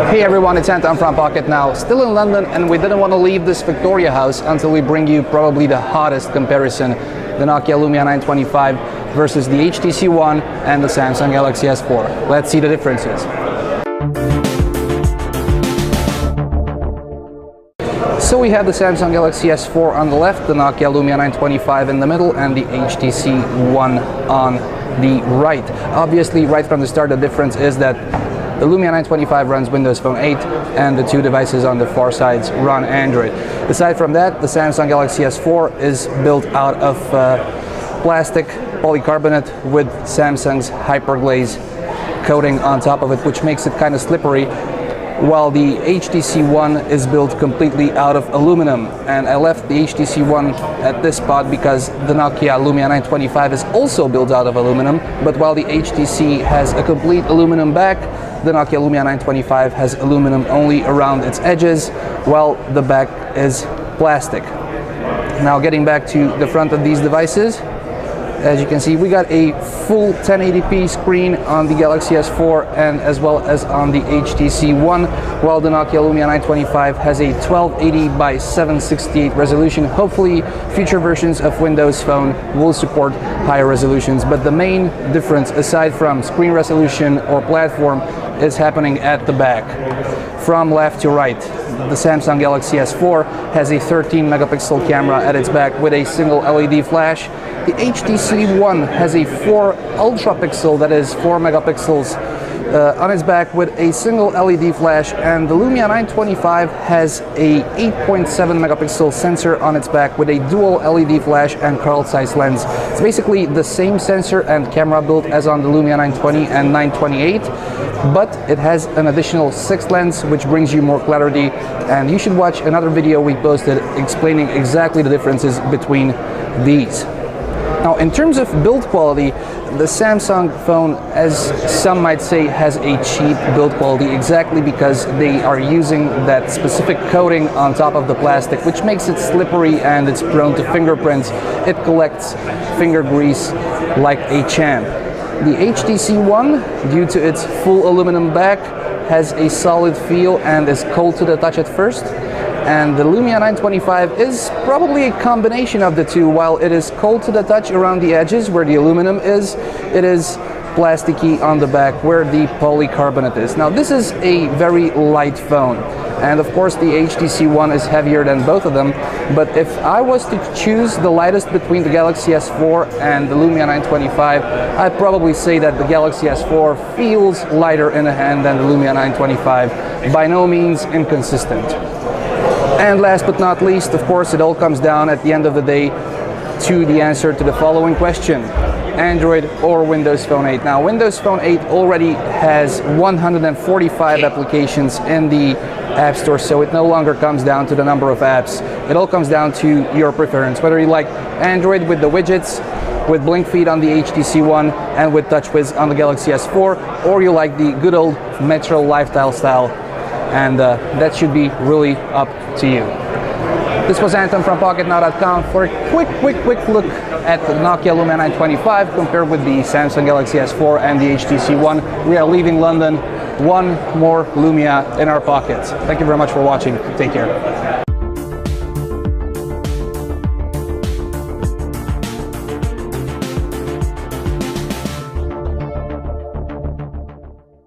Hey everyone, it's Anton from Pocket Now, still in London, and we didn't want to leave this Victoria House until we bring you probably the hottest comparison, the Nokia Lumia 925 versus the HTC One and the Samsung Galaxy S4. Let's see the differences. So we have the Samsung Galaxy S4 on the left, the Nokia Lumia 925 in the middle, and the HTC One on the right. Obviously, right from the start, the difference is that the Lumia 925 runs Windows Phone 8 and the two devices on the far sides run Android. Aside from that, the Samsung Galaxy S4 is built out of plastic polycarbonate with Samsung's Hyperglaze coating on top of it, which makes it kind of slippery, while the HTC One is built completely out of aluminum. And I left the HTC One at this spot because the Nokia Lumia 925 is also built out of aluminum, but while the HTC has a complete aluminum back, the Nokia Lumia 925 has aluminum only around its edges, while the back is plastic. Now getting back to the front of these devices, as you can see, we got a full 1080p screen on the Galaxy S4 and as well as on the HTC One, while the Nokia Lumia 925 has a 1280 by 768 resolution. Hopefully future versions of Windows Phone will support higher resolutions, but the main difference aside from screen resolution or platform is happening at the back. From left to right, the Samsung Galaxy S4 has a 13 megapixel camera at its back with a single LED flash. The HTC One has a 4 ultra pixel, that is 4 megapixels on its back with a single LED flash, and the Lumia 925 has a 8.7 megapixel sensor on its back with a dual LED flash and Carl Zeiss lens. It's basically the same sensor and camera build as on the Lumia 920 and 928, but it has an additional 6th lens which brings you more clarity, and you should watch another video we posted explaining exactly the differences between these. Now, in terms of build quality, the Samsung phone, as some might say, has a cheap build quality exactly because they are using that specific coating on top of the plastic, which makes it slippery and it's prone to fingerprints. It collects finger grease like a champ. The HTC One, due to its full aluminum back, has a solid feel and is cold to the touch at first. And the Lumia 925 is probably a combination of the two. While it is cold to the touch around the edges where the aluminum is, it is plasticky on the back where the polycarbonate is. Now this is a very light phone, and of course the HTC One is heavier than both of them, but if I was to choose the lightest between the Galaxy S4 and the Lumia 925, I'd probably say that the Galaxy S4 feels lighter in the hand than the Lumia 925, by no means inconsistent. And last but not least, of course, it all comes down at the end of the day to the answer to the following question: Android or Windows Phone 8? Now, Windows Phone 8 already has 145 applications in the App Store, so it no longer comes down to the number of apps. It all comes down to your preference, whether you like Android with the widgets, with Blink Feed on the HTC One, and with TouchWiz on the Galaxy S4, or you like the good old Metro lifestyle style. And that should be really up to you. This was Anton from PocketNow.com for a quick look at the Nokia Lumia 925 compared with the Samsung Galaxy S4 and the HTC One. We are leaving London, one more Lumia in our pockets. Thank you very much for watching. Take care.